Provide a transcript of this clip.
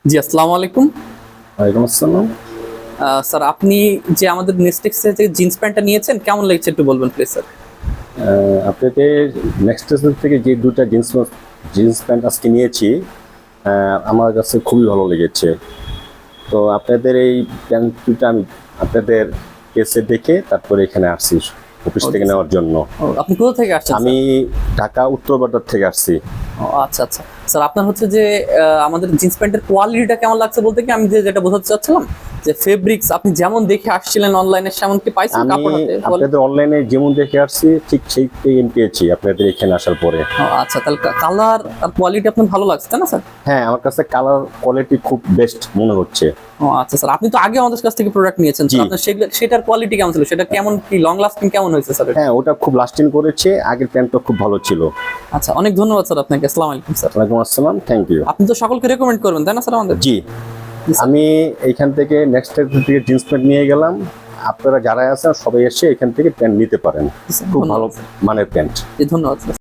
জি, আসসালামু আলাইকুম। ওয়ালাইকুম আসসালাম। স্যার আপনি যে আমাদের নেস্টেক্স থেকে জিন্স প্যান্টটা নিয়েছেন কেমন লেগেছে একটু বলবেন প্লিজ স্যার? আপনাদের নেক্সট স্টেশন থেকে যে ২ টা জিন্স প্যান্ট আজকে নিয়েছি, আমার কাছে খুবই ভালো লেগেছে। তো আপনাদের এই প্যান্ট ২ টা আমি আপনাদের পেজে দেখে তারপরে এখানে আসছি অফিস থেকে নেওয়ার জন্য। আপনি কোথা থেকে আসছেন আমি স্যার? ঢাকা উত্তর বাড্ডার থেকে আসছি। আচ্ছা, আচ্ছা। স্যার আপনার হচ্ছে যে আমাদের জিন্স প্যান্টের কোয়ালিটিটা কেমন লাগছে বলতে কি আমি যেটা বোঝাতে চাচ্ছিলাম যে ফেব্রিক্স আপনি যেমন দেখে আসছিলেন অনলাইনে সেমন কি পাইছেন আমি কাপড় হাতে? আপনাদের অনলাইনে যেমন দেখে আসছি ঠিক সেই পেয়েছি আপনাদের এখানে আসার পরে। আচ্ছা, তাহলে কালার আর কোয়ালিটি আপনার ভালো লাগছে তাই না স্যার? হ্যাঁ, আমার কাছে কালার কোয়ালিটি খুব বেস্ট মনে হচ্ছে। আচ্ছা স্যার, আপনি তো আগে আমাদের কাছ থেকে প্রোডাক্ট নিয়েছেন জি। স্যার, আপনার সেটার কোয়ালিটি কেমন ছিল? সেটা কেমন কি লং লাস্টিং কেমন হয়েছে স্যার? হ্যাঁ, ওটা খুব লাস্টিং করেছে। আগের প্যান্টটা খুব ভালো ছিল। আচ্ছা, অনেক ধন্যবাদ স্যার আপনাকে। আসসালামু আলাইকুম স্যার। ওয়ালাইকুম আসসালাম, থ্যাংক ইউ। আপনি তো সকলকে রেকমেন্ড করবেন তাই না স্যার আমাদের? জি, জি, স্যার। আমি এইখান থেকে নেক্সট থেকে জিন্স প্যান্ট নিয়ে গেলাম। আপনারা যারা আছেন সবাই এসে এখান থেকে প্যান্ট নিতে পারেন। জি, স্যার, খুব ভালো ধন্যবাদ স্যার। মানের প্যান্ট। জি, ধন্যবাদ স্যার।